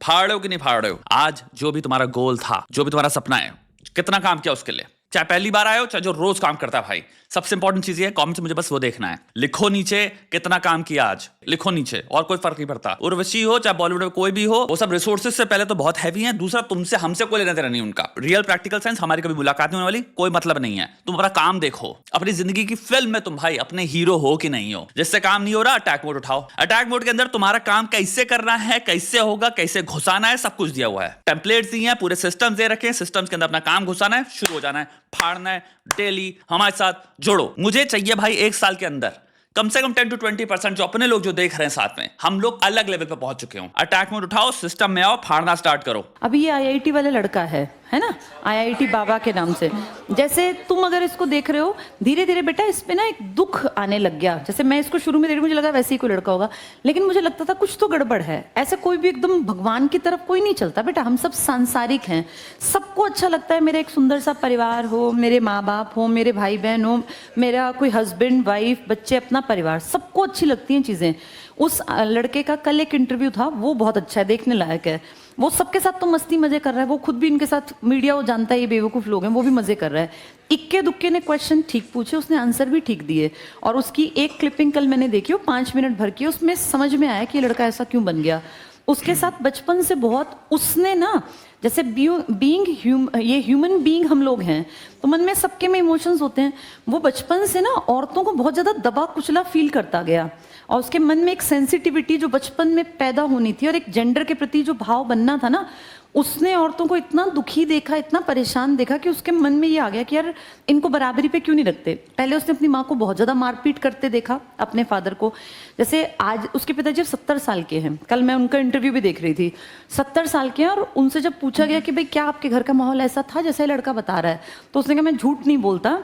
फाड़ रहे हो कि नहीं फाड़ रहे हो? आज जो भी तुम्हारा गोल था, जो भी तुम्हारा सपना है, कितना काम किया उसके लिए? चाहे पहली बार आए हो, चाहे जो रोज काम करता है भाई। सबसे इंपॉर्टेंट चीज ये है, कमेंट से मुझे बस वो देखना है। लिखो नीचे कितना काम किया आज, लिखो नीचे, और कोई फर्क नहीं पड़ता। उर्वशी हो चाहे बॉलीवुड में कोई भी हो, वो सब रिसोर्सेज से पहले तो बहुत हैवी है। दूसरा, तुमसे हमसे कोई लेना देना नहीं उनका। रियल प्रैक्टिकल साइंस हमारी कभी मुलाकात नहीं होने वाली, कोई मतलब नहीं है। तुम अपना काम देखो, अपनी जिंदगी की फिल्म में तुम भाई अपने हीरो हो कि नहीं हो। जिससे काम नहीं हो रहा, अटैक मोड उठाओ। अटैक मोड के अंदर तुम्हारा काम कैसे करना है, कैसे होगा, कैसे घुसाना है, सब कुछ दिया हुआ है। टेम्पलेट्स दिए हैं, पूरे सिस्टम दे रखे हैं। सिस्टम्स के अंदर अपना काम घुसाना है, शुरू हो जाना है, फाड़ना है। डेली हमारे साथ जोड़ो। मुझे चाहिए भाई 1 साल के अंदर कम से कम 10 to 20% जो अपने लोग जो देख रहे हैं साथ में, हम लोग अलग लेवल पे पहुंच चुके हो। अटैक मोड उठाओ, सिस्टम में आओ, फाड़ना स्टार्ट करो। अभी ये आईआईटी वाला लड़का है ना, आईआईटी बाबा के नाम से। जैसे तुम अगर इसको देख रहे हो, धीरे धीरे बेटा इस पे ना एक दुख आने लग गया। जैसे मैं इसको शुरू में देख रही, मुझे लगा वैसे ही कोई लड़का होगा, लेकिन मुझे लगता था कुछ तो गड़बड़ है। ऐसे कोई भी एकदम भगवान की तरफ कोई नहीं चलता बेटा, हम सब सांसारिक हैं। सबको अच्छा लगता है मेरा एक सुंदर सा परिवार हो, मेरे माँ बाप हो, मेरे भाई बहन हो, मेरा कोई हस्बैंड वाइफ बच्चे, अपना परिवार, सबको अच्छी लगती हैं चीज़ें। उस लड़के का कल एक इंटरव्यू था, वो बहुत अच्छा है, देखने लायक है। वो सबके साथ तो मस्ती मजे कर रहा है, वो खुद भी इनके साथ, मीडिया वो जानता है ये बेवकूफ लोग हैं, वो भी मजे कर रहा है। इक्के दुक्के ने क्वेश्चन ठीक पूछे, उसने आंसर भी ठीक दिए। और उसकी एक क्लिपिंग कल मैंने देखी, वो 5 मिनट भर की, उसमें समझ में आया कि ये लड़का ऐसा क्यों बन गया। उसके साथ बचपन से बहुत उसने ना, जैसे ये ह्यूमन बीइंग हम लोग हैं, तो मन में सबके में इमोशंस होते हैं। वो बचपन से ना औरतों को बहुत ज़्यादा दबा कुचला फील करता गया, और उसके मन में एक सेंसिटिविटी जो बचपन में पैदा होनी थी, और एक जेंडर के प्रति जो भाव बनना था ना, उसने औरतों को इतना दुखी देखा, इतना परेशान देखा, कि उसके मन में ये आ गया कि यार इनको बराबरी पे क्यों नहीं रखते। पहले उसने अपनी माँ को बहुत ज़्यादा मारपीट करते देखा, अपने फादर को। जैसे आज उसके पिताजी 70 साल के हैं, कल मैं उनका इंटरव्यू भी देख रही थी, 70 साल के हैं। और उनसे जब पूछा गया कि भाई क्या आपके घर का माहौल ऐसा था जैसा लड़का बता रहा है, तो उसने कहा मैं झूठ नहीं बोलता,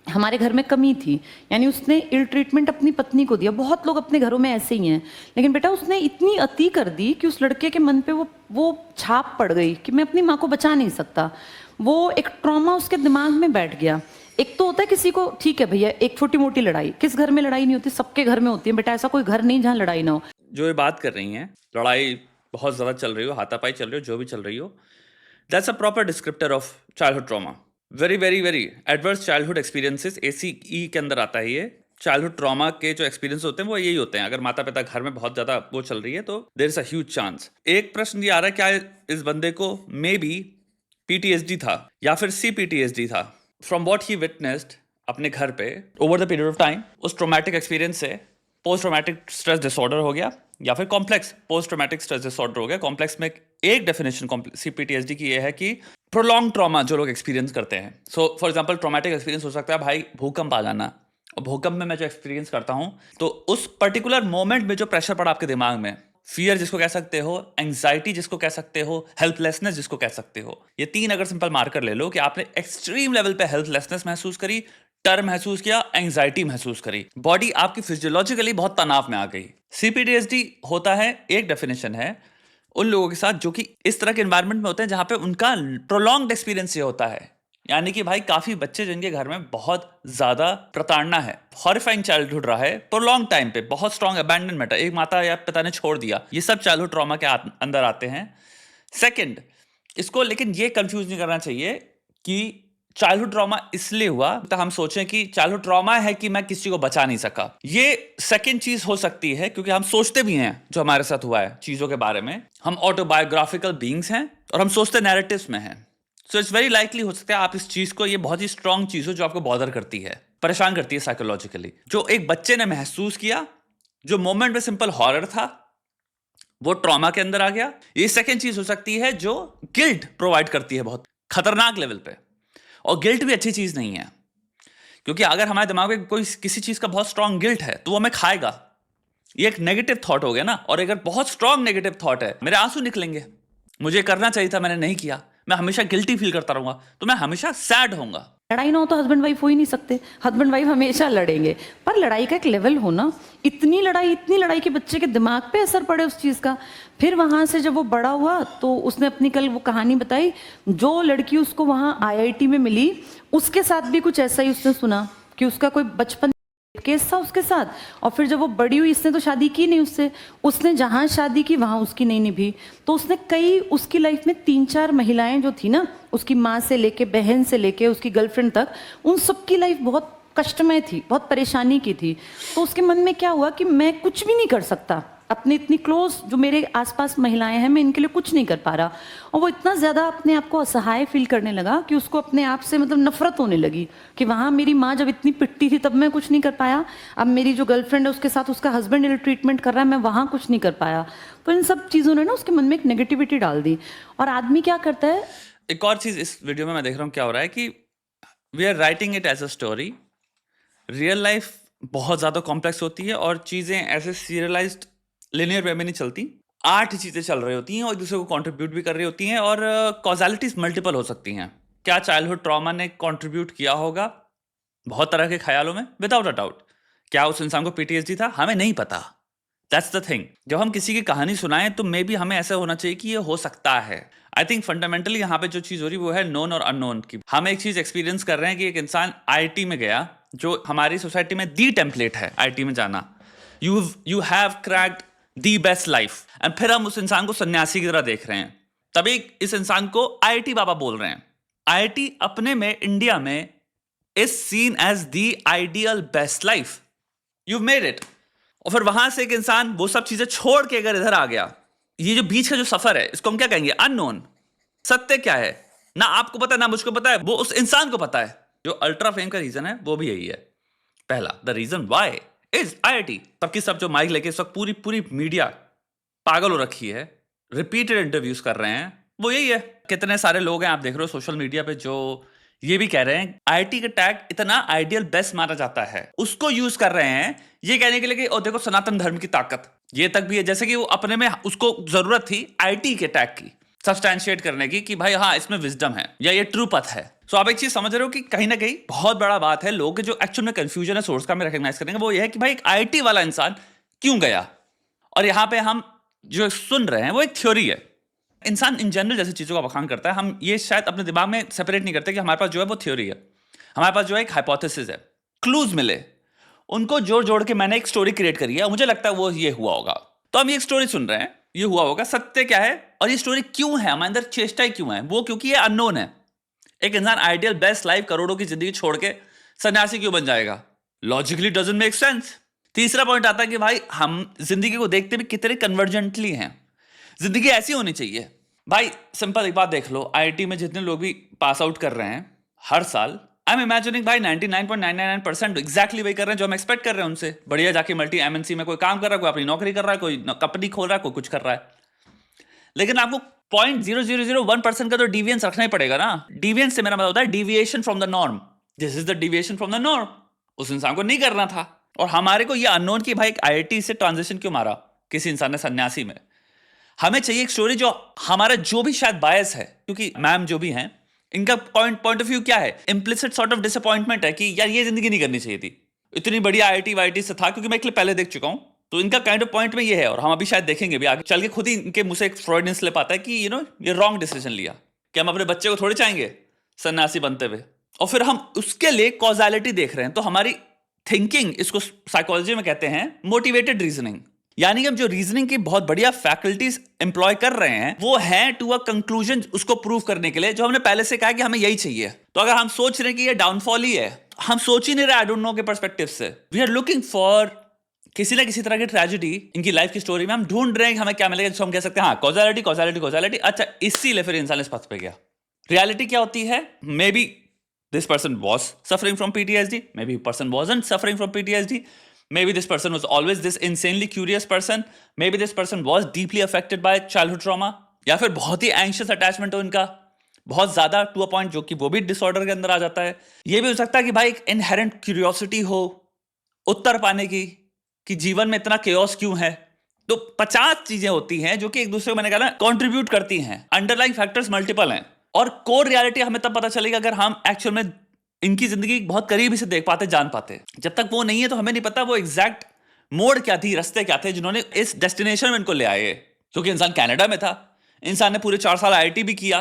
हमारे घर में कमी थी। यानी उसने इल ट्रीटमेंट अपनी पत्नी को दिया। बहुत लोग अपने घरों में ऐसे ही हैं, लेकिन बेटा उसने इतनी अति कर दी कि उस लड़के के मन पे वो छाप पड़ गई कि मैं अपनी माँ को बचा नहीं सकता। वो एक ट्रॉमा उसके दिमाग में बैठ गया। एक तो होता है किसी को, ठीक है भैया एक छोटी मोटी लड़ाई, किस घर में लड़ाई नहीं होती, सबके घर में होती है बेटा, ऐसा कोई घर नहीं जहाँ लड़ाई ना हो। जो ये बात कर रही हैं, लड़ाई बहुत ज्यादा चल रही हो, हाथापाई चल रही हो, जो भी चल रही हो, that's a proper descriptor of childhood trauma. Very very very adverse childhood experiences, ACE के अंदर आता है ये। चाइल्डहुड ट्रॉमा के जो एक्सपीरियंस होते हैं वो यही होते हैं। अगर माता पिता घर में बहुत ज्यादा वो चल रही है तो there is a huge chance. एक प्रश्न ये आ रहा है, क्या इस बंदे को मे बी PTSD था या फिर CPTSD था। फ्रॉम वॉट ही विटनेस्ड अपने घर पे over the period of time, उस ट्रोमैटिक एक्सपीरियंस से पोस्ट ट्रोमैटिक स्ट्रेस डिसऑर्डर हो गया, या फिर complex post traumatic stress disorder हो गया। कॉम्प्लेक्स में एक डेफिनेशन CPTSD की ये है कि प्रोलॉन्ग ट्रॉमा जो लोग एक्सपीरियंस करते हैं। So for example traumatic experience हो सकता है भाई भूकंप आ जाना, और भूकंप में मैं जो एक्सपीरियंस करता हूं, तो उस पर्टिकुलर मोमेंट में जो प्रेशर पड़ा आपके दिमाग में, फियर जिसको कह सकते हो, एंग्जाइटी जिसको कह सकते हो, हेल्पलेसनेस जिसको कह सकते हो, ये 3 अगर सिंपल मार्कर ले लो कि आपने एक्सट्रीम लेवल पे हेल्पलेसनेस महसूस करी, डर महसूस किया, एंग्जाइटी महसूस करी, बॉडी आपकी फिजियोलॉजिकली बहुत तनाव में आ गई। CPTSD होता है, एक डेफिनेशन है उन लोगों के साथ जो कि इस तरह के एनवायरनमेंट में होते हैं जहां पे उनका प्रोलॉन्ग्ड एक्सपीरियंस ये होता है। यानी कि भाई काफी बच्चे जिनके घर में बहुत ज्यादा प्रताड़ना है, हॉरिफाइंग चाइल्डहुड रहा है, प्रोलॉन्ग टाइम पे बहुत स्ट्रॉन्ग अबैंडनमेंट है, एक माता या पिता ने छोड़ दिया, ये सब चाइल्डहुड ट्रॉमा के अंदर आते हैं। सेकंड, इसको लेकिन ये कंफ्यूज नहीं करना चाहिए कि चाइल्डहुड ट्रॉमा इसलिए हुआ तो हम सोचें कि चाइल्डहुड ट्रॉमा है कि मैं किसी को बचा नहीं सका। ये सेकंड चीज हो सकती है, क्योंकि हम सोचते भी हैं जो हमारे साथ हुआ है चीजों के बारे में, हम ऑटोबायोग्राफिकल बीइंग्स हैं और हम सोचते नैरेटिव्स में हैं। सो इट्स वेरी लाइकली हो सकता है आप इस चीज को, ये बहुत ही स्ट्रॉन्ग चीज हो जो आपको बॉदर करती है, परेशान करती है साइकोलॉजिकली, जो एक बच्चे ने महसूस किया, जो मोमेंट में सिंपल हॉरर था वो ट्रॉमा के अंदर आ गया। ये सेकेंड चीज हो सकती है जो गिल्ट प्रोवाइड करती है बहुत खतरनाक लेवल पे। और गिल्ट भी अच्छी चीज नहीं है, क्योंकि अगर हमारे दिमाग में कोई किसी चीज का बहुत स्ट्रॉन्ग गिल्ट है तो वो हमें खाएगा। ये एक नेगेटिव थॉट हो गया ना, और अगर बहुत स्ट्रॉन्ग नेगेटिव थॉट है, मेरे आंसू निकलेंगे, मुझे करना चाहिए था मैंने नहीं किया, मैं हमेशा गिल्टी फील करता रहूंगा, तो मैं हमेशा सैड होऊंगा। लड़ाई ना हो तो हस्बैंड वाइफ हो ही नहीं सकते, हस्बैंड वाइफ हमेशा लड़ेंगे, पर लड़ाई का एक लेवल होना। इतनी लड़ाई कि बच्चे के दिमाग पे असर पड़े उस चीज का। फिर वहां से जब वो बड़ा हुआ तो उसने अपनी कल वो कहानी बताई, जो लड़की उसको वहां IIT में मिली उसके साथ भी कुछ ऐसा ही उसने सुना कि उसका कोई बचपन केस था उसके साथ, और फिर जब वो बड़ी हुई, इसने तो शादी की नहीं उससे, उसने जहाँ शादी की वहाँ उसकी नहीं निभी, तो उसने कई, उसकी लाइफ में 3-4 महिलाएं जो थी ना, उसकी माँ से लेके, बहन से लेके, उसकी गर्लफ्रेंड तक, उन सबकी लाइफ बहुत कष्टमय थी, बहुत परेशानी की थी। तो उसके मन में क्या हुआ कि मैं कुछ भी नहीं कर सकता, अपने इतनी क्लोज जो मेरे आसपास महिलाएं हैं, मैं इनके लिए कुछ नहीं कर पा रहा। और वो इतना ज़्यादा अपने आप को असहाय फील करने लगा कि उसको अपने आप से मतलब नफरत होने लगी कि वहाँ मेरी माँ जब इतनी पिटती थी तब मैं कुछ नहीं कर पाया, अब मेरी जो गर्लफ्रेंड है उसके साथ उसका हस्बैंड इल ट्रीटमेंट कर रहा है, मैं वहाँ कुछ नहीं कर पाया। तो इन सब चीज़ों ने ना उसके मन में एक नेगेटिविटी डाल दी। और आदमी क्या करता है, एक और चीज इस वीडियो में मैं देख रहा हूँ क्या हो रहा है कि we are writing it as a story. Real life बहुत ज्यादा कॉम्प्लेक्स होती है और चीजें ऐसे सीरियलाइज्ड लिनियर वे में नहीं चलती। 8 चीजें चल रही होती हैं और एक दूसरे को कंट्रीब्यूट भी कर रही होती हैं और कॉजालिटीज मल्टीपल हो सकती हैं। क्या चाइल्डहुड ट्रॉमा ने कंट्रीब्यूट किया होगा बहुत तरह के ख्यालों में? Without a doubt. क्या उस इंसान को पीटीएसडी था? हमें नहीं पता। That's the thing. जब हम किसी की कहानी सुनाएं तो मे बी हमें ऐसा होना चाहिए कि ये हो सकता है। आई थिंक फंडामेंटली यहाँ पे जो चीज हो रही वो है नोन और अननोन की। हम एक चीज एक्सपीरियंस कर रहे हैं कि एक इंसान आईआईटी में गया, जो हमारी सोसाइटी में दी टेम्पलेट है आईआईटी में जाना। You have cracked the best life, and फिर हम उस इंसान को सन्यासी की तरह देख रहे हैं। तभी इस इंसान को आईआईटी बाबा बोल रहे हैं। आईआईटी अपने में इंडिया में is seen as the ideal best life. You made it. और फिर वहां से एक इंसान वो सब चीजें छोड़ के अगर इधर आ गया, ये जो बीच का जो सफर है इसको हम क्या कहेंगे? अननोन। सत्य क्या है ना आपको पता है ना मुझको पता है, वो उस इंसान को पता है। जो अल्ट्रा फेम का रीजन है वो भी यही है। पहला, the reason why is IIT. सबकी सब जो माइक लेके इस वक्त पूरी पूरी मीडिया पागल हो रखी है, रिपीटेड इंटरव्यूज कर रहे हैं, वो यही है। कितने सारे लोग हैं आप देख रहे हो सोशल मीडिया पे जो ये भी कह रहे हैं आईआईटी का टैग इतना आइडियल बेस्ट माना जाता है, उसको यूज कर रहे हैं ये कहने के लिए कि ओ देखो सनातन धर्म की ताकत। ये तक भी है जैसे कि वो अपने में उसको जरूरत थी आईआईटी के टैग की सब्सटैंशिएट करने की कि भाई हाँ इसमें विजडम है या ये ट्रू पथ है। सो आप एक चीज समझ रहे हो कि कहीं ना कहीं बहुत बड़ा बात है। लोगों के जो एक्चुअल में कंफ्यूजन है सोर्स का में रिकॉग्नाइज करेंगे वो ये है कि भाई एक आईआईटी वाला इंसान क्यों गया। और यहाँ पे हम जो सुन रहे हैं वो एक थ्योरी है। इंसान इन जनरल जैसी चीजों का बखान करता है, हम ये शायद अपने दिमाग में सेपरेट नहीं करते कि हमारे पास जो है वो थ्योरी है, हमारे पास जो है एक हाइपोथेसिस है। क्लूज मिले, उनको जोड़ जोड़ के मैंने एक स्टोरी क्रिएट करी है, मुझे लगता है वो ये हुआ होगा। तो हम ये एक स्टोरी सुन रहे हैं, ये हुआ होगा। सत्य क्या है और ये स्टोरी क्यों है, हमारे अंदर चेष्टाएं क्यों है? वो क्योंकि ये अननोन है। एक इंसान आइडियल बेस्ट लाइफ करोड़ों की जिंदगी छोड़ के सन्यासी क्यों बन जाएगा? Logically doesn't make sense. तीसरा पॉइंट आता है कि भाई हम जिंदगी को देखते भी कितने कन्वर्जेंटली हैं। जिंदगी ऐसी होनी चाहिए भाई। सिंपल एक बात देख लो, आईआईटी में जितने लोग भी पास आउट कर रहे हैं हर साल, आई एम इमेजिनिंग भाई 99.999% एग्जैक्टली वही कर रहे हैं जो हम एक्सपेक्ट कर रहे हैं उनसे। बढ़िया जाके मल्टी एमएनसी में कोई काम कर रहा है, कोई अपनी नौकरी कर रहा है, कोई कंपनी खोल रहा है, कोई कुछ कर रहा है। लेकिन आपको 0.0001% का तो डिविएंस रखना ही पड़ेगा ना। डिविएंस से मेरा मतलब होता है deviation from the norm. This is the deviation from the norm. उस इंसान को नहीं करना था और हमारे को ये अननोन कि भाई आईआईटी से ट्रांजिशन क्यों मारा किसी इंसान ने सन्यासी में। हमें चाहिए एक स्टोरी जो हमारा जो भी शायद बायस है, क्योंकि मैम जो भी हैं इनका पॉइंट ऑफ व्यू क्या है? इम्प्लिसिट सॉर्ट ऑफ डिसअपॉइंटमेंट है कि यार ये जिंदगी नहीं करनी चाहिए थी, इतनी बड़ी आईआईटी वाईटी से था। क्योंकि मैं एक क्लिप पहले देख चुका हूं, तो इनका काइंड ऑफ पॉइंट में ये है और हम अभी शायद देखेंगे भी आगे चल के। खुद ही इनके मुंह से एक फ्रॉइडियन स्लिप आता है कि ये रॉन्ग डिसीजन लिया कि हम अपने बच्चे को थोड़ी चाहेंगे सन्यासी बनते हुए। और फिर हम उसके लिए कॉजालिटी देख रहे हैं। तो हमारी थिंकिंग, इसको साइकोलॉजी में कहते हैं मोटिवेटेड रीजनिंग। यानी कि हम जो रीजनिंग की बहुत बढ़िया फैकल्टीज एम्प्लॉय कर रहे हैं वो है टू अ कंक्लूजन, उसको प्रूव करने के लिए जो हमने पहले से कहा कि हमें यही चाहिए। तो अगर हम सोच रहे हैं कि ये डाउनफॉल ही है, हम सोच ही नहीं रहे आई डोंट नो के पर्सपेक्टिव से। वी आर लुकिंग फॉर किसी ना किसी तरह की ट्रेजेडी इनकी लाइफ की स्टोरी में। हम ढूंढ रहे हैं कि हमें क्या मिलेगा जिसको हम कह सकते हैं हाँ कॉजालिटी कॉजालिटी कॉजालिटी। अच्छा, इसीलिए फिर इंसान इस पथ पे गया। रियलिटी क्या होती है? May be this person was suffering from PTSD, maybe person wasn't suffering from PTSD, maybe this person was always this insanely curious person, maybe this person was deeply affected by childhood trauma, या फिर बहुत ही anxious attachment हो इनका बहुत ज्यादा to a point, जो कि वो भी डिसऑर्डर के अंदर आ जाता है। ये भी हो सकता है कि भाई एक इनहेरेंट क्यूरियोसिटी हो उत्तर पाने की कि जीवन में इतना केओस क्यों है। तो 50 चीजें होती हैं जो कि एक दूसरे को मैंने कहा कंट्रीब्यूट करती हैं। अंडरलाइंग फैक्टर्स मल्टीपल हैं और कोर रियलिटी हमें तब पता चलेगा अगर हम एक्चुअल में इनकी जिंदगी बहुत करीबी से देख पाते, जान पाते। जब तक वो नहीं है तो हमें नहीं पता वो एग्जैक्ट मोड क्या थी, रास्ते क्या थे जिन्होंने इस डेस्टिनेशन में इनको ले आए। क्योंकि इंसान कनाडा में था, इंसान ने पूरे 4 साल आईआईटी भी किया,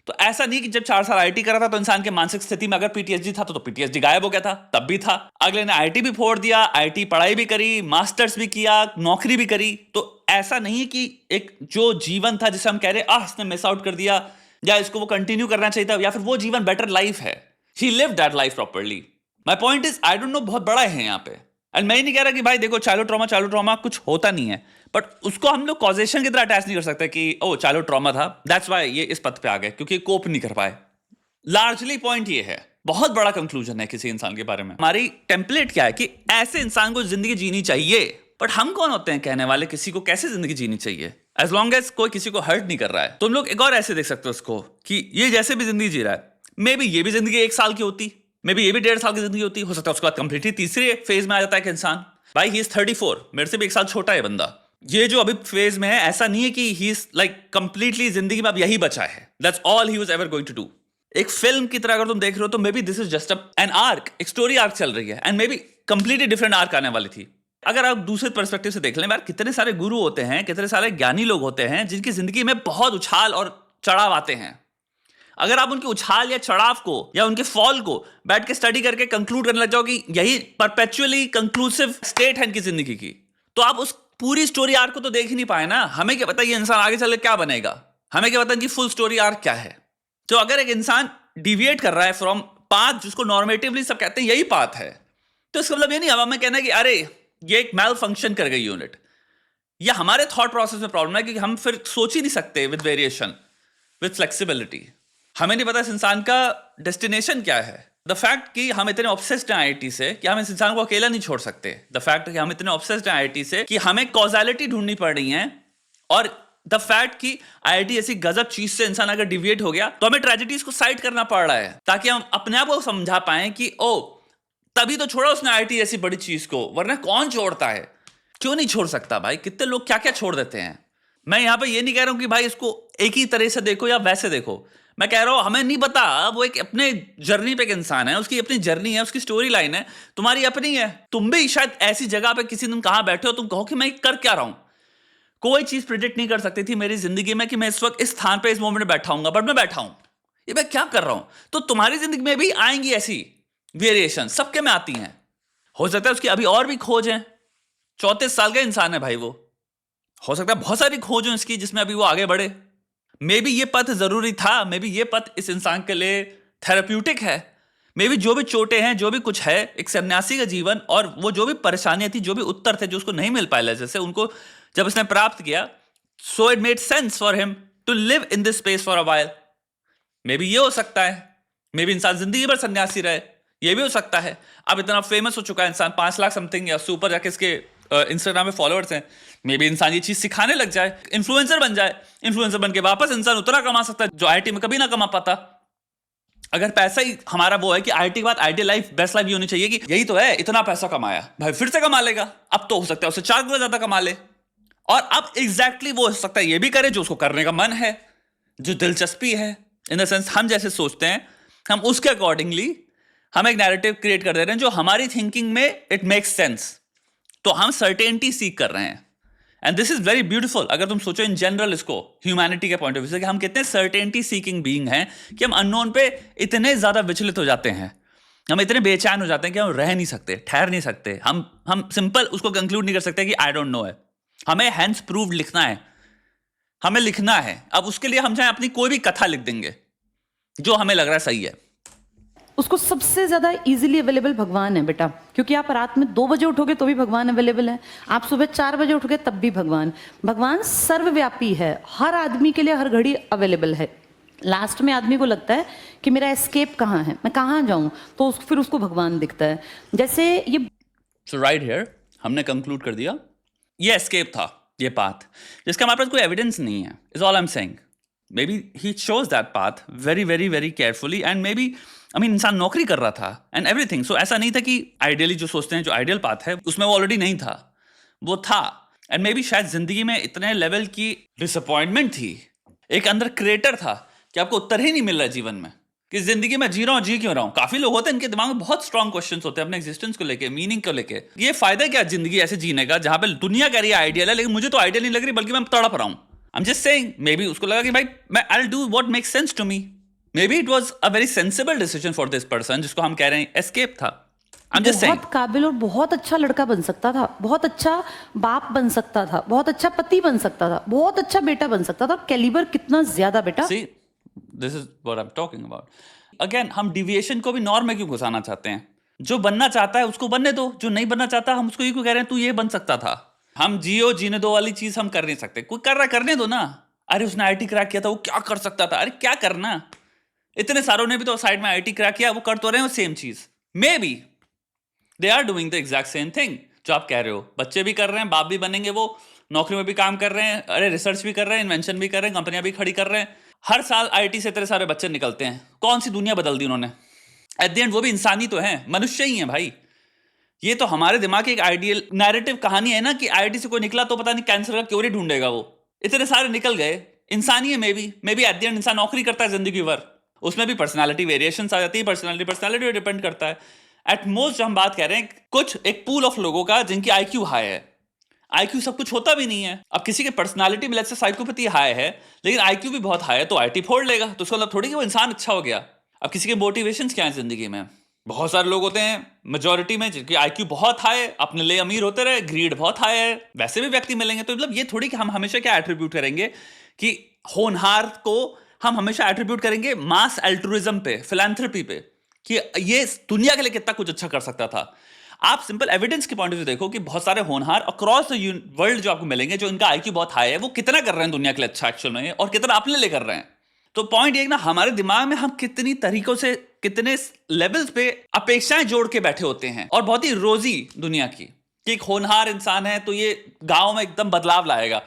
तो ऐसा नहीं कि जब 4 साल आईटी करा था तो इंसान के मानसिक स्थिति में अगर पीटीएसडी था तो पीटीएसडी गायब हो गया था, तब भी था। अगले ने आईटी भी फोड़ दिया, आईटी पढ़ाई भी करी, मास्टर्स भी किया, नौकरी भी करी। तो ऐसा नहीं है कि एक जो जीवन था जिसे हम कह रहे इसने मिस आउट कर दिया या इसको वो कंटिन्यू करना चाहिए था, या फिर वो जीवन बेटर लाइफ है। ही lived that life properly. My point is I don't know बहुत बड़ा है यहाँ पे। एंड मैं ही नहीं कह रहा कि भाई देखो चाइल्डहुड ट्रॉमा कुछ होता नहीं है, बट उसको हम लोग कॉजेशन की तरह अटैच नहीं कर सकते कि ओ चाइल्डहुड ट्रॉमा था, दैट्स व्हाई ये इस पथ पे आ गए, क्योंकि कोप नहीं कर पाए। लार्जली पॉइंट ये है, बहुत बड़ा कंक्लूजन है किसी इंसान के बारे में। हमारी टेम्पलेट क्या है कि ऐसे इंसान को जिंदगी जीनी चाहिए, बट हम कौन होते हैं कहने वाले किसी को कैसे जिंदगी जीनी चाहिए, एज लॉन्ग एज कोई किसी को हर्ट नहीं कर रहा है। तुम लोग एक और ऐसे देख सकते हो उसको कि ये जैसे भी जिंदगी जी रहा है, मे बी ये भी जिंदगी 1 साल की होती, मे बी ये भी 1.5 साल की जिंदगी होती, हो सकता है उसके बाद कंप्लीटली तीसरे फेज में आ जाता है कि इंसान भाई ही इज 34, मेरे से भी 1 साल छोटा है बंदा। ये जो अभी फेज में है, ऐसा नहीं है कि ही इज लाइक कंप्लीटली जिंदगी में अब यही बचा है, that's all he was ever going to do. एक फिल्म की तरह अगर तुम देख रहे हो तो maybe this is just an arc, एक स्टोरी आर्क चल रही है, and maybe completely different arc आने वाली थी। अगर आप दूसरे पर्सपेक्टिव से देख लें यार, कितने सारे गुरु होते हैं, कितने सारे ज्ञानी लोग होते हैं जिनकी जिंदगी में बहुत उछाल और चढ़ाव आते हैं। अगर आप उनके उछाल या चढ़ाव को या उनके फॉल को बैठ के स्टडी करके कंक्लूड करने लग जाओ कि यही परपेचुअली कंक्लूसिव स्टेट है इनकी जिंदगी की, तो आप उस पूरी स्टोरी आर्क को तो देख ही नहीं पाए ना। हमें क्या पता ये इंसान आगे चल के क्या बनेगा, हमें क्या पता इनकी फुल स्टोरी आर्क क्या है। तो अगर एक इंसान डिविएट कर रहा है फ्रॉम पाथ जिसको नॉर्मेटिवली सब कहते हैं यही पाथ है, तो इसका मतलब ये नहीं हमें कहना कि अरे ये एक मैल फंक्शन कर गई यूनिट, या हमारे थॉट प्रोसेस में प्रॉब्लम है कि हम फिर सोच ही नहीं सकते विद वेरिएशन, विद फ्लेक्सिबिलिटी। हमें नहीं पता इस इंसान का डेस्टिनेशन क्या है। द फैक्ट कि हम इतने ऑब्सेस्ड हैं आईआईटी से कि हम इस इंसान को अकेला नहीं छोड़ सकते। द फैक्ट कि हम इतने ऑब्सेस्ड हैं आईआईटी से कि हमें कॉजालिटी ढूंढनी पड़ रही है, और द फैक्ट कि आईआईटी ऐसी गजब चीज से इंसान अगर डिविएट हो गया तो हमें ट्रेजेडीज को साइड करना पड़ रहा है, ताकि हम अपने आप को समझा पाएं कि ओ तभी तो छोड़ा उसने आईआईटी जैसी बड़ी चीज को, वरना कौन छोड़ता है। क्यों नहीं छोड़ सकता भाई, कितने लोग क्या क्या छोड़ देते हैं। मैं यहां पे ये नहीं कह रहा हूं कि भाई इसको एक ही तरह से देखो या वैसे देखो, मैं कह रहा हूं हमें नहीं पता, वो एक अपने जर्नी पे एक इंसान है, उसकी अपनी जर्नी है, उसकी स्टोरी लाइन है, तुम्हारी अपनी है। तुम भी शायद ऐसी जगह पे किसी दिन कहां बैठे हो, तुम कहो कि मैं कर क्या रहा हूं। कोई चीज प्रिडिक्ट नहीं कर सकती थी मेरी जिंदगी में कि मैं इस वक्त इस स्थान पे इस मोमेंट में बैठा हूंगा, बट मैं बैठा हूं, ये मैं क्या कर रहा हूं। तो तुम्हारी जिंदगी में भी आएंगी ऐसी वेरिएशन, सबके में आती हैं। हो सकता है उसकी अभी और भी खोज है, 34 साल का इंसान है भाई वो, हो सकता है बहुत सारी खोज हो इसकी जिसमें अभी वो आगे बढ़े। मे बी ये पथ जरूरी था, मे बी ये पथ इस इंसान के लिए थेराप्यूटिक है, मे बी जो भी चोटें हैं, जो भी कुछ है, एक सन्यासी का जीवन और वो जो भी परेशानियां थी, जो भी उत्तर थे जो उसको नहीं मिल पाए जैसे उनको जब उसने प्राप्त किया, so it made sense for him to live in this space for a while. Maybe ये हो सकता है, मे बी इंसान जिंदगी भर सन्यासी रहे, ये भी हो सकता है। अब इतना फेमस हो चुका है इंसान, 5 लाख समथिंग या उससे ऊपर जाके इसके इंस्टाग्राम में फॉलोअर्स हैं, मे बी इंसान ये चीज सिखाने लग जाए, इन्फ्लुएंसर बन जाए, इन्फ्लुएंसर बन के वापस इंसान उतना कमा सकता है जो आईआईटी में कभी ना कमा पाता। अगर पैसा ही हमारा वो है कि आईआईटी के बाद आइडियल लाइफ, बेस्ट लाइफ ये होनी चाहिए कि यही तो है, इतना पैसा कमाया भाई फिर से कमा लेगा, अब तो हो सकता है उससे 4 गुना ज्यादा कमा ले, और अब एग्जैक्टली वो हो सकता है ये भी करे जो उसको करने का मन है, जो दिलचस्पी है। इन द सेंस हम जैसे सोचते हैं, हम उसके अकॉर्डिंगली हम एक नैरेटिव क्रिएट कर दे रहे हैं जो हमारी थिंकिंग में इट मेक्स सेंस। तो हम सर्टेनिटी सीख कर रहे हैं, and this is very beautiful. अगर तुम सोचो इन जनरल इसको ह्यूमैनिटी के पॉइंट ऑफ व्यू से कि हम कितने सर्टेनिटी सीकिंग बीइंग हैं कि हम अननोन पे इतने ज्यादा विचलित हो जाते हैं, हम इतने बेचैन हो जाते हैं कि हम रह नहीं सकते, ठहर नहीं सकते, हम सिंपल उसको कंक्लूड नहीं कर सकते कि आई डोंट नो है। हमें हैंस प्रूव्ड लिखना है, हमें लिखना है। अब उसके लिए हम चाहे अपनी कोई भी कथा लिख देंगे जो हमें लग रहा है सही है। उसको सबसे ज्यादा इजीली अवेलेबल भगवान है बेटा, क्योंकि आप रात में 2 बजे उठोगे तो भी भगवान अवेलेबल है, आप सुबह 4 बजे उठोगे तब भी भगवान सर्वव्यापी है, हर आदमी के लिए हर घड़ी अवेलेबल है। लास्ट में आदमी को लगता है कि मेरा एस्केप कहाँ है, मैं कहाँ जाऊं, तो फिर उसको भगवान दिखता है। जैसे ये सो राइट हियर हमने कंक्लूड कर दिया ये एस्केप था, ये पाथ जिसका हमारे पास कोई एविडेंस नहीं है, is all I am saying. May be he shows that path very very very carefully, and may be इंसान नौकरी कर रहा था एंड एवरीथिंग। सो ऐसा नहीं था कि आइडियली जो सोचते हैं जो आइडियल पाथ है उसमें वो ऑलरेडी नहीं था, वो था। एंड मे बी शायद जिंदगी में इतने लेवल की डिसअपॉइंटमेंट थी, एक अंदर क्रेटर था कि आपको उत्तर ही नहीं मिल रहा जीवन में कि जिंदगी में जी रहा हूं, जी क्यों रहा हूं। काफी लोग होते हैं इनके दिमाग में बहुत स्ट्रॉन्ग क्वेश्चंस होते हैं अपने एग्जिस्टेंस को लेके, मीनिंग को लेके। ये फायदा क्या जिंदगी ऐसे जीने का जहां पे दुनिया कह रही है आइडियल है, लेकिन मुझे तो आइडियल नहीं लग रही बल्कि मैं तड़प रहा हूं। I am just saying, maybe उसको लगा कि भाई मैं I will do what makes sense to me, maybe it was a very sensible decision for this person जिसको हम कह रहे हैं एस्केप था। आई एम जस्ट सेइंग बहुत काबिल और बहुत अच्छा लड़का बन सकता था, बहुत अच्छा बाप बन सकता था, बहुत अच्छा पति बन सकता था, बहुत अच्छा बेटा बन सकता था। कैलिबर कितना ज्यादा बेटा। See this is what I am talking about. Again हम डिविएशन को भी नॉर्म में क्यों घुसाना चाहते हैं? जो बनना चाहता है उसको बनने दो, जो नहीं बनना चाहता हम उसको ये क्यों कह रहे हैं तू ये बन सकता था? हम जियो जीने दो वाली चीज हम कर नहीं सकते। कोई कर रहा है करने दो ना। अरे उसने आईटी क्रैक किया था, वो क्या कर सकता था? अरे क्या करना, इतने सारों ने भी तो साइड में आईटी क्रैक किया, वो कर तो रहे हो सेम चीज। Maybe they are doing the exact same thing जो आप कह रहे हो। बच्चे भी कर रहे हैं, बाप भी बनेंगे, वो नौकरी में भी काम कर रहे हैं, अरे रिसर्च भी कर रहे हैं, इन्वेंशन भी कर रहे हैं, कंपनियां भी खड़ी कर रहे हैं। हर साल आईटी से इतने सारे बच्चे निकलते हैं। कौन सी दुनिया बदल दी उन्होंने? एट द एंड वो भी इंसानी तो हैं, मनुष्य ही हैं भाई। ये तो हमारे दिमाग की एक आइडियल नैरेटिव कहानी है ना कि आईआईटी से कोई निकला तो पता नहीं कैंसर का क्योर ही ढूंढेगा वो। इतने सारे निकल गए, इंसानी है। May be at the end इंसान नौकरी करता है जिंदगी भर, उसमें भी पर्सनालिटी वेरिएशंस आ जाती है। पर्सनालिटी पे डिपेंड करता है। एट मोस्ट हम बात कह रहे हैं कुछ एक पूल ऑफ लोगों का जिनकी आईक्यू हाई है। आईक्यू सब कुछ होता भी नहीं है। अब किसी के पर्सनालिटी में से साइकोपैथी हाई है लेकिन आईक्यू भी बहुत हाई है तो आईटी फोड़ लेगा, तो उसका मतलब थोड़ी कि वो इंसान अच्छा हो गया। अब किसी के मोटिवेशंस क्या है जिंदगी में? बहुत सारे लोग होते हैं मेजोरिटी में जिनकी आईक्यू बहुत हाई है, अपने लिए अमीर होते रहे, ग्रीड बहुत हाई है, वैसे भी व्यक्ति मिलेंगे। तो मतलब ये थोड़ी कि हम हमेशा क्या एट्रीब्यूट करेंगे कि होनहार को हम हमेशा एट्रीब्यूट करेंगे मास एल्ट्रुइज्म पे, फिलैंथ्रोपी पे, कि ये दुनिया के लिए कितना कुछ अच्छा कर सकता था। आप सिंपल एविडेंस के पॉइंट ऑफ व्यू देखो कि बहुत सारे होनहार अक्रॉस द वर्ल्ड जो आपको मिलेंगे जो इनका आईक्यू बहुत हाई है, वो कितना कर रहे हैं दुनिया के लिए अच्छा एक्चुअल में, और कितना अपने लिए कर रहे हैं। तो पॉइंट ये ना, हमारे दिमाग में हम कितनी तरीकों से कितने लेवल्स पे अपेक्षाएं जोड़ के बैठे होते हैं, और बहुत ही रोजी दुनिया की कि एक होनहार इंसान है तो ये गांव में एकदम बदलाव लाएगा।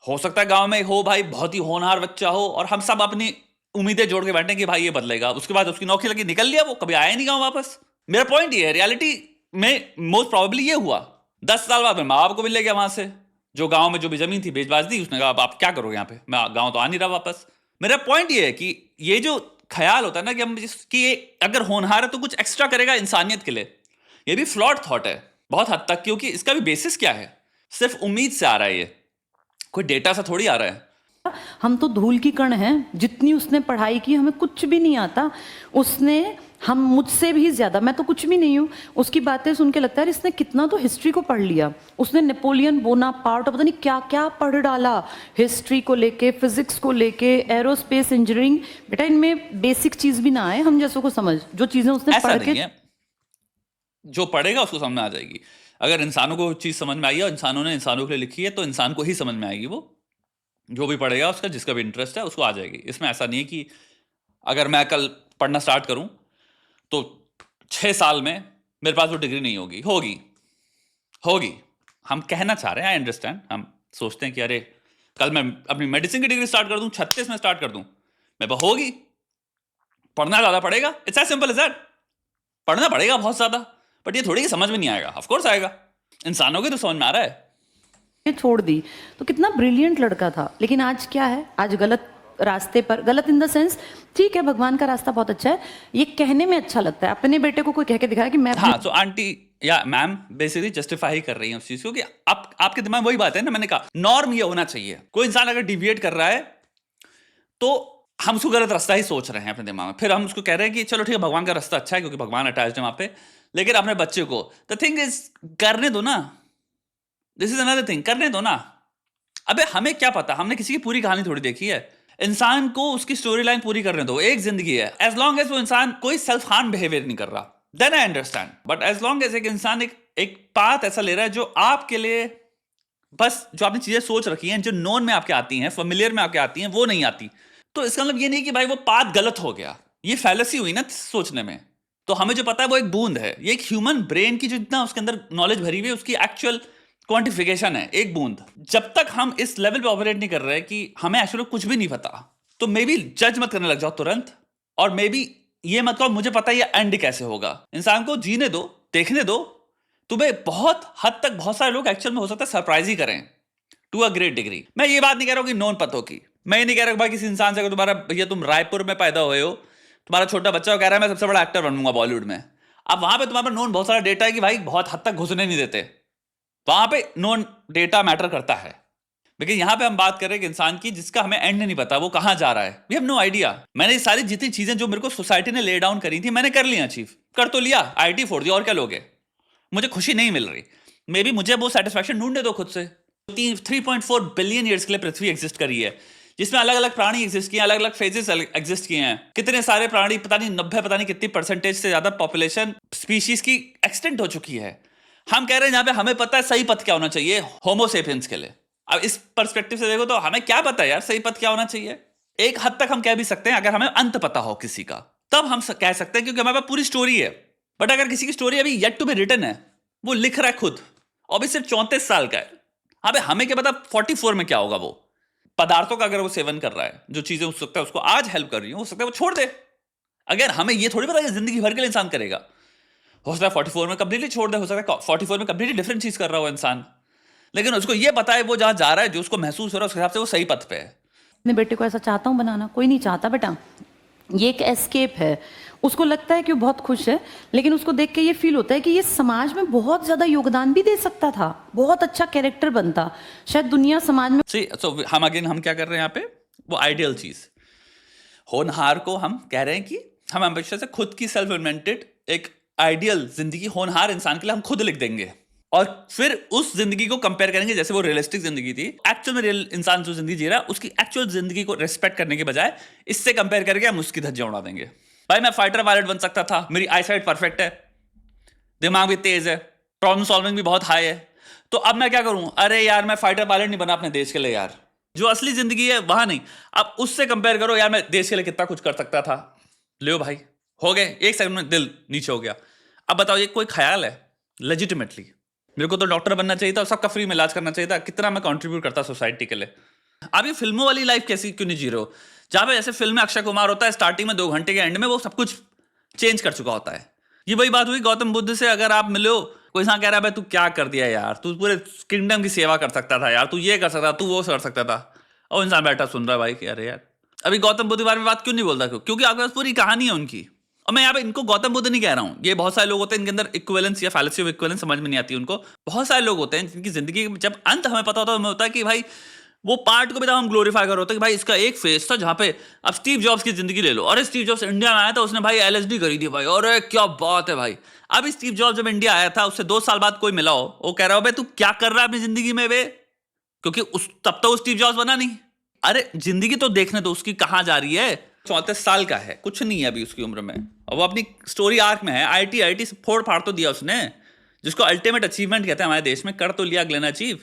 हो सकता है गांव में हो भाई बहुत ही होनहार बच्चा हो और हम सब अपनी उम्मीदें जोड़ के बैठे कि भाई ये बदलेगा, उसके बाद उसकी नौकरी लगी निकल लिया, वो कभी आया नहीं गांव वापस। मेरा पॉइंट ये है, रियलिटी में मोस्ट प्रोबेबली ये हुआ 10 साल बाद माँ बाप को मिल गया वहां से, जो गांव में जो भी जमीन थी बेच बाज दी। उसने कहा अब आप क्या करोगे यहाँ पे, मैं गांव तो आ नहीं रहा वापस। मेरा पॉइंट ये है कि ये जो ख्याल होता है ना कि हम कि ये अगर होनहार है तो कुछ एक्स्ट्रा करेगा इंसानियत के लिए, ये भी फ्लॉड थॉट है बहुत हद तक, क्योंकि इसका भी बेसिस क्या है? सिर्फ उम्मीद से आ रहा है, ये कोई डेटा से थोड़ी आ रहा है। हम तो धूल की कण हैं, जितनी उसने पढ़ाई की हमें कुछ भी नहीं आता। उसने हम मुझसे भी ज्यादा, मैं तो कुछ भी नहीं हूँ। उसकी बातें सुन के लगता है इसने कितना तो हिस्ट्री को पढ़ लिया। उसने नेपोलियन बोनापार्ट पता नहीं क्या क्या पढ़ डाला, हिस्ट्री को लेके, फिजिक्स को लेके, एरोस्पेस इंजीनियरिंग। बेटा इनमें बेसिक चीज भी ना आए हम जैसों को समझ, जो चीजें उसने ऐसा पढ़ नहीं के। है, जो पढ़ेगा उसको समझ में आ जाएगी। अगर इंसानों को चीज समझ में आई है और इंसानों ने इंसानों के लिए लिखी है तो इंसान को ही समझ में आएगी। वो जो भी पढ़ेगा उसका जिसका भी इंटरेस्ट है उसको आ जाएगी। इसमें ऐसा नहीं है कि अगर मैं कल पढ़ना स्टार्ट करूं तो 6 साल में मेरे पास वो डिग्री नहीं होगी। होगी। हम कहना चाह रहे हैं, आई अंडरस्टैंड। हम सोचते हैं कि अरे कल मैं अपनी मेडिसिन की डिग्री स्टार्ट कर दूं, 36 में स्टार्ट कर दूं, मेरे पास होगी। पढ़ना ज्यादा पड़ेगा, it's as simple as that. पढ़ना पड़ेगा बहुत ज्यादा, बट ये थोड़ी कि समझ में नहीं आएगा। ऑफ कोर्स आएगा, इंसानों के तो समझ में आ रहा है। ये छोड़ दी तो कितना ब्रिलियंट लड़का था। लेकिन आज क्या है, आज गलत रास्ते पर, गलत इन द सेंस, ठीक है भगवान का रास्ता बहुत अच्छा है, ये कहने में अच्छा लगता है। अपने बेटे को कोई कह के दिखाया कि मैं हाँ, तो आंटी या मैम बेसिकली जस्टिफाई कर रही है उस चीज को कि आपके दिमाग में वही बात है ना, मैंने कहा नॉर्म ये होना चाहिए। कोई इंसान अगर डिविएट कर रहा है तो हम उसको गलत रास्ता ही सोच रहे हैं अपने दिमाग में, फिर हम उसको कह रहे हैं कि चलो ठीक है भगवान का रास्ता अच्छा है क्योंकि भगवान अटैच्ड है वहां पे। लेकिन अपने बच्चे को द थिंग इज करने दो ना, दिस इज अनदर थिंग, करने दो ना। अबे हमें क्या पता, हमने किसी की पूरी कहानी थोड़ी देखी है। इंसान को उसकी स्टोरी लाइन पूरी करने दो, एक जिंदगी है। एज लॉन्ग एज वो इंसान कोई सेल्फ हार्म बिहेवियर नहीं कर रहा, then I understand. But as long as एक इंसान एक पाथ ऐसा ले रहा है जो आपके लिए, बस जो आपने चीजें सोच रखी हैं, जो नोन में आपके आती हैं, फेमिलियर में आपके आती हैं, वो नहीं आती, तो इसका मतलब ये नहीं कि भाई वो पाथ गलत हो गया। ये फैलेसी हुई ना सोचने में। तो हमें जो पता है वो एक बूंद है, ये एक ह्यूमन ब्रेन की जो इतना उसके अंदर नॉलेज भरी हुई है उसकी एक्चुअल क्वांटिफिकेशन है, एक बूंद। जब तक हम इस लेवल पे ऑपरेट नहीं कर रहे कि हमें एक्चुअली कुछ भी नहीं पता, तो मे बी जज मत करने लग जाओ तुरंत। और मे बी ये मत कहो मुझे पता है ये एंड कैसे होगा। इंसान को जीने दो, देखने दो। तुम्हें बहुत हद तक बहुत सारे लोग एक्चुअल में हो सकता है सरप्राइज ही करें टू अ ग्रेट डिग्री। मैं ये बात नहीं कह रहा हूं कि नॉन पतों की, मैं ये नहीं कह रहा भाई किसी इंसान से अगर तुम्हारा भैया तुम रायपुर में पैदा हुए हो, तुम्हारा छोटा बच्चा कह रहा है मैं सबसे बड़ा एक्टर बनूंगा बॉलीवुड में, अब वहां पे तुम्हारे नॉन बहुत सारा डेटा है कि भाई बहुत हद तक घुसने नहीं देते, वहां पे नॉन डेटा मैटर करता है। लेकिन यहाँ पे हम बात कर रहे हैं एक इंसान की जिसका हमें एंड नहीं पता, वो कहाँ जा रहा है, वी हैव नो आइडिया। मैंने ये सारी जितनी चीजें जो मेरे को सोसाइटी ने ले डाउन करी थी मैंने कर लिया, अचीव कर तो लिया, आईटी फोड़ दिया, और क्या लोगे, मुझे खुशी नहीं मिल रही। मे बी मुझे वो सेटिस्फैक्शन ढूंढने दो खुद से। 3.4 बिलियन ईयर्स के लिए पृथ्वी एग्जिस्ट करी है, जिसमें अलग अलग प्राणी एग्जिस्ट किए हैं, अलग अलग फेजेस एग्जिस्ट किए हैं, कितने सारे प्राणी, पता नहीं 90 पता नहीं कितनी परसेंटेज से ज्यादा पॉपुलेशन स्पीशीज की एक्सटेंट हो चुकी है। हम कह रहे हैं यहाँ पे हमें पता है सही पथ क्या होना चाहिए होमो सेपियंस के लिए। अब इस पर्सपेक्टिव से देखो तो हमें क्या पता है यार सही पथ क्या होना चाहिए। एक हद तक हम कह भी सकते हैं अगर हमें अंत पता हो किसी का, तब हम कह सकते हैं, क्योंकि हमारे पास पूरी स्टोरी है। बट अगर किसी की स्टोरी अभी येट टू बी रिटन है, वो लिख रहा है खुद, और भी सिर्फ 34 साल का है, हाँ भाई हमें क्या पता 44 में क्या होगा। वो पदार्थों का अगर वो सेवन कर रहा है, जो चीजें हो सकता है उसको आज हेल्प कर रही हो सकता है वो छोड़ दे। अगर हमें ये थोड़ी पता है जिंदगी भर के लिए इंसान करेगा, हो सकता है 44 में कंप्लीटली छोड़ दे, हो सकता है 44 में कंप्लीटली डिफरेंट चीज कर रहा हो इंसान, लेकिन उसको ये पता है वो जहां जा रहा है, जो उसको महसूस हो रहा है उसके हिसाब से वो सही पथ पे है। अपने बेटे को ऐसा चाहता हूँ बनाना, कोई नहीं चाहता बेटा, ये एक एस्केप है। उसको लगता है कि वो बहुत खुश है, लेकिन उसको देख के ये फील होता है कि ये समाज में बहुत ज्यादा योगदान भी दे सकता था, बहुत अच्छा कैरेक्टर बनता, शायद दुनिया समाज में। सो हम क्या कर रहे हैं यहाँ पे, वो आइडियल चीज होनहार को हम कह रहे हैं कि हम हमेशा से खुद की सेल्फ इन्वेंटेड एक आइडियल जिंदगी होनहार इंसान के लिए हम खुद लिख देंगे, और फिर उस जिंदगी को कंपेयर करेंगे जैसे वो रियलिस्टिक जिंदगी थी। एक्चुअल में रियल इंसान जो जिंदगी जी रहा है उसकी एक्चुअल जिंदगी को रिस्पेक्ट करने के बजाय इससे कंपेयर करके हम उसकी धज्जियां उड़ा देंगे। भाई मैं फाइटर पायलट बन सकता था, मेरी आई साइट परफेक्ट है, दिमाग भी तेज है, प्रॉब्लम सॉल्विंग भी बहुत हाई है, तो अब मैं क्या करूं, अरे यार मैं फाइटर पायलट नहीं बना अपने देश के लिए यार, जो असली जिंदगी है वहां नहीं। अब उससे कंपेयर करो, यार मैं देश के लिए कितना कुछ कर सकता था, लो भाई हो गए, एक सेकंड में दिल नीचे हो गया। अब बताओ ये कोई ख्याल है? लेजिटिमेटली मेरे को तो डॉक्टर बनना चाहिए था, सबका फ्री में इलाज करना चाहिए था, कितना मैं कंट्रीब्यूट करता सोसाइटी के लिए। अब ये फिल्मों वाली लाइफ कैसी क्यों नहीं जी रहे हो, जहां पे जैसे फिल्म में अक्षय कुमार होता है स्टार्टिंग में 2 घंटे के एंड में वो सब कुछ चेंज कर चुका होता है। ये वही बात हुई गौतम बुद्ध से, अगर आप मिलो कोई इंसान कह रहा है भाई तू क्या कर दिया यार, तू पूरे किंगडम की सेवा कर सकता था यार, तू ये कर सकता, तू वो कर सकता था, और इंसान बैठा सुन रहा है भाई कि अरे यार अभी गौतम बुद्ध के बारे में बात क्यों नहीं बोलता, क्योंकि आपके पास पूरी कहानी है उनकी। और मैं यहाँ पे इनको गौतम बुद्ध नहीं कह रहा हूँ, ये बहुत सारे लोग होते हैं इनके अंदर इक्विवेलेंस या फैलेसी ऑफ इक्विवेलेंस समझ में नहीं आती उनको। बहुत सारे लोग होते हैं जिनकी जिंदगी जब अंत हमें पता होता है, हमें होता है कि भाई वो पार्ट को भी हम ग्लोरीफाई कर होते हैं कि भाई इसका एक फेज था जहाँ पे, अब स्टीव जॉब्स की जिंदगी ले लो, अरे स्टीव जॉब्स इंडिया में आया था उसने भाई LSD करी थी भाई, अरे क्या बात है भाई। अब स्टीव जॉब्स जब इंडिया आया था उससे 2 साल बाद कोई मिला हो, वो कह रहा हो भाई तू क्या कर रहा है अपनी जिंदगी में बे, क्योंकि उस तब तो वो स्टीव जॉब्स बना नहीं। अरे जिंदगी तो देखने दो उसकी कहाँ जा रही है, 34 साल का है, कुछ नहीं है अभी उसकी उम्र में, और वो अपनी स्टोरी आर्क में है। आईटी से फोड़ फाड़ तो दिया उसने, जिसको अल्टीमेट अचीवमेंट कहते हैं हमारे देश में, कर तो लिया अगले ने अचीव।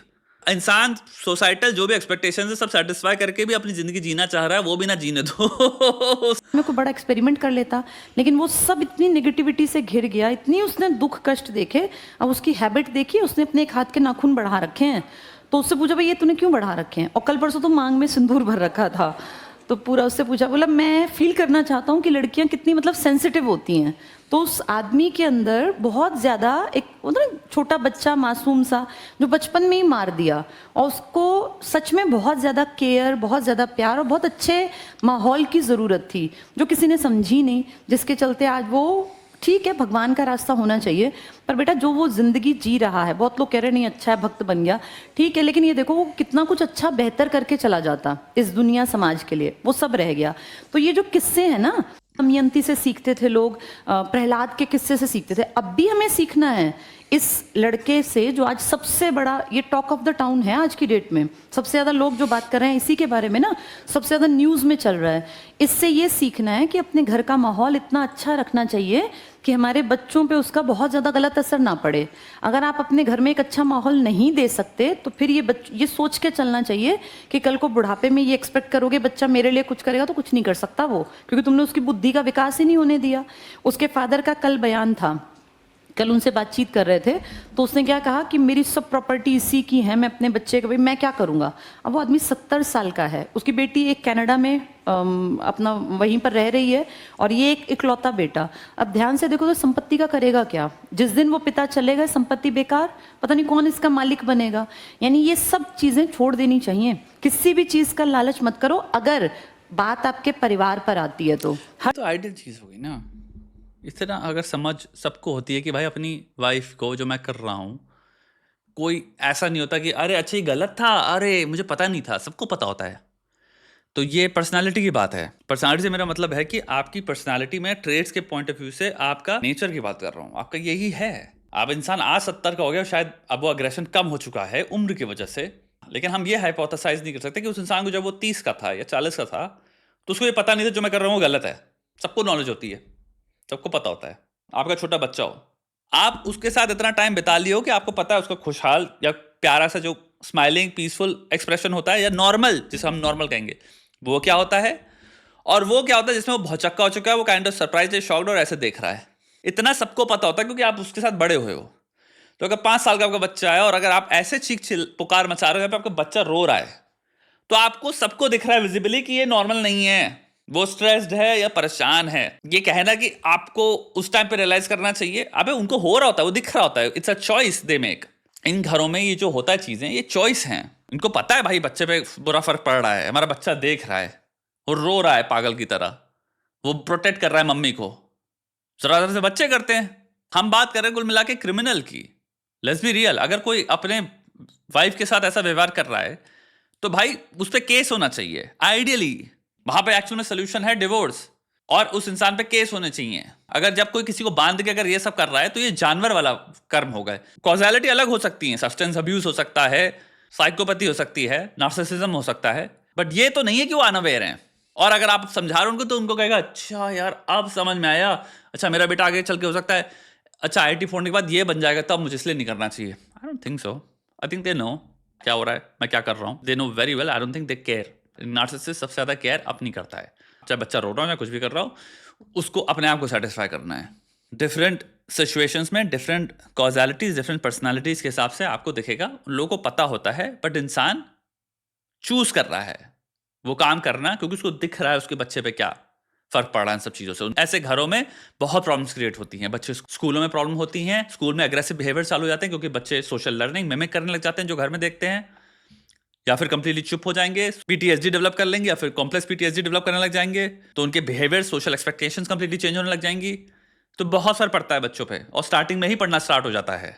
इंसान सोसाइटल जो भी एक्सपेक्टेशन है सब सेटिस्फाई करके भी अपनी जिंदगी जीना चाह रहा है, वो भी ना जीने दो। में कोई बड़ा एक्सपेरिमेंट कर लेता, लेकिन वो सब इतनी नेगेटिविटी से घिर गया, इतनी उसने दुख कष्ट देखे। अब उसकी हैबिट देखी, उसने अपने एक हाथ के नाखून बढ़ा रखे हैं, तो उससे पूछा भाई ये तूने क्यों बढ़ा रखे हैं, और कल परसों तो मांग में सिंदूर भर रखा था, तो पूरा उससे पूछा, बोला मैं फील करना चाहता हूँ कि लड़कियाँ कितनी मतलब सेंसिटिव होती हैं। तो उस आदमी के अंदर बहुत ज़्यादा एक छोटा बच्चा मासूम सा जो बचपन में ही मार दिया, और उसको सच में बहुत ज़्यादा केयर, बहुत ज़्यादा प्यार और बहुत अच्छे माहौल की ज़रूरत थी, जो किसी ने समझी नहीं, जिसके चलते आज वो, ठीक है भगवान का रास्ता होना चाहिए, पर बेटा जो वो जिंदगी जी रहा है, बहुत लोग कह रहे नहीं अच्छा है भक्त बन गया, ठीक है, लेकिन ये देखो वो कितना कुछ अच्छा बेहतर करके चला जाता इस दुनिया समाज के लिए, वो सब रह गया। तो ये जो किस्से हैं ना, दमयंती से सीखते थे लोग, प्रहलाद के किस्से से सीखते थे, अब भी हमें सीखना है इस लड़के से जो आज सबसे बड़ा ये टॉक ऑफ द टाउन है आज की डेट में, सबसे ज़्यादा लोग जो बात कर रहे हैं इसी के बारे में ना, सबसे ज़्यादा न्यूज़ में चल रहा है। इससे ये सीखना है कि अपने घर का माहौल इतना अच्छा रखना चाहिए कि हमारे बच्चों पे उसका बहुत ज़्यादा गलत असर ना पड़े। अगर आप अपने घर में एक अच्छा माहौल नहीं दे सकते तो फिर ये सोच के चलना चाहिए कि कल को बुढ़ापे में ये एक्सपेक्ट करोगे बच्चा मेरे लिए कुछ करेगा, तो कुछ नहीं कर सकता वो, क्योंकि तुमने उसकी बुद्धि का विकास ही नहीं होने दिया। उसके फादर का कल बयान था, कल उनसे बातचीत कर रहे थे, तो उसने क्या कहा कि मेरी सब प्रॉपर्टी इसी की है, मैं अपने बच्चे का भाई मैं क्या करूँगा। अब वो आदमी 70 साल का है, उसकी बेटी एक कनाडा में अपना वहीं पर रह रही है, और ये एक इकलौता बेटा। अब ध्यान से देखो तो संपत्ति का करेगा क्या, जिस दिन वो पिता चले गए संपत्ति बेकार, पता नहीं कौन इसका मालिक बनेगा। यानी ये सब चीज़ें छोड़ देनी चाहिए, किसी भी चीज़ का लालच मत करो अगर बात आपके परिवार पर आती है तो। तो आइडियल चीज़ होगी ना, इस तरह अगर समझ सबको होती है कि भाई अपनी वाइफ को, जो मैं कर रहा हूँ, कोई ऐसा नहीं होता कि अरे अच्छा ये गलत था, अरे मुझे पता नहीं था, सबको पता होता है। तो ये पर्सनालिटी की बात है। पर्सनालिटी से मेरा मतलब है कि आपकी पर्सनालिटी में ट्रेड्स के पॉइंट ऑफ व्यू से आपका नेचर की बात कर रहा हूँ, आपका यही है। आप इंसान आज 70 का हो गया, शायद अब वो अग्रेशन कम हो चुका है उम्र की वजह से, लेकिन हम ये हाइपोथेसाइज नहीं कर सकते कि उस इंसान को जब वो 30 का था या 40 का था तो उसको ये पता नहीं था जो मैं कर रहा हूँ वो गलत है। सबको नॉलेज होती है, सबको पता होता है। आपका छोटा बच्चा हो, आप उसके साथ इतना टाइम बिता लिए हो कि आपको पता है उसका खुशहाल या प्यारा सा जो स्माइलिंग पीसफुल एक्सप्रेशन होता है, या नॉर्मल जिसे हम नॉर्मल कहेंगे, वो क्या होता है, और वो क्या होता है जिसमें वो बहुत चक्का हो चुका है, वो काइंड ऑफ सरप्राइज है, शॉक्ड और ऐसे देख रहा है। इतना सबको पता होता है क्योंकि आप उसके साथ बड़े हुए हो। तो अगर 5 साल का आपका बच्चा है और अगर आप ऐसे चीख चिल पुकार मचा रहे हो, आपका बच्चा रो रहा है, तो आपको सबको दिख रहा है विजिबली कि ये नॉर्मल नहीं है, वो स्ट्रेस्ड है या परेशान है। ये कहना कि आपको उस टाइम पे रियलाइज करना चाहिए, अबे उनको हो रहा होता है, वो दिख रहा होता है, it's a choice they make. इन घरों में ये जो होता है चीजें, ये चॉइस हैं। इनको पता है भाई बच्चे पे बुरा फर्क पड़ रहा है, हमारा बच्चा देख रहा है, वो रो रहा है पागल की तरह, वो प्रोटेक्ट कर रहा है मम्मी को। ज्यादातर से बच्चे करते हैं। हम बात कर रहे हैं कुल मिला के क्रिमिनल की। लेट्स बी रियल, अगर कोई अपने वाइफ के साथ ऐसा व्यवहार कर रहा है तो भाई उस पर केस होना चाहिए। आइडियली वहां पे एक्चुअल में सोल्यूशन है डिवोर्स, और उस इंसान पे केस होने चाहिए। अगर जब कोई किसी को बांध के अगर ये सब कर रहा है तो ये जानवर वाला कर्म हो गए। कॉजालिटी अलग हो सकती है, सब्सटेंस अब्यूज हो सकता है, साइकोपैथी हो सकती है, नार्सिसिज्म हो सकता है, बट ये तो नहीं है कि वो अनअवेयर हैं। और अगर आप समझा रहे हो उनको तो उनको कहेगा अच्छा यार अब समझ में आया, अच्छा मेरा बेटा आगे चल के हो सकता है अच्छा आईआईटी फोड़ने के बाद ये बन जाएगा, तो अब मुझे इसलिए नहीं करना चाहिए। I don't think so. I think they know क्या हो रहा है, मैं क्या कर रहा हूँ। They know very well. I don't think they care. Narcissist सबसे ज्यादा केयर अपनी करता है। चाहे बच्चा रो रहा हो या कुछ भी कर रहा हो, उसको अपने आप को सेटिस्फाई करना है। डिफरेंट सिचुएशंस में डिफरेंट कॉजालिटीज, डिफरेंट पर्सनालिटीज के हिसाब से आपको दिखेगा। उन लोगों को पता होता है, बट इंसान चूज कर रहा है वो काम करना क्योंकि उसको दिख रहा है उसके बच्चे पे क्या फर्क पड़ रहा है इन सब चीजों से। ऐसे घरों में बहुत प्रॉब्लम्स क्रिएट होती हैं। बच्चे स्कूलों में प्रॉब्लम होती हैं, स्कूल में अग्रेसिव बिहेवियर चालू हो जाते हैं क्योंकि बच्चे सोशल लर्निंग मिमिक करने लग जाते हैं जो घर में देखते हैं, या फिर कंप्लीटली चुप हो जाएंगे, पीटीएसडी डेवलप कर लेंगे, या फिर कॉम्प्लेक्स पीटीएसडी डेवलप करने लग जाएंगे, तो उनके behaviour social expectations completely change होने लग जाएंगी। तो बहुत फर्क पड़ता है बच्चों पे, और स्टार्टिंग में ही पढ़ना स्टार्ट हो जाता है।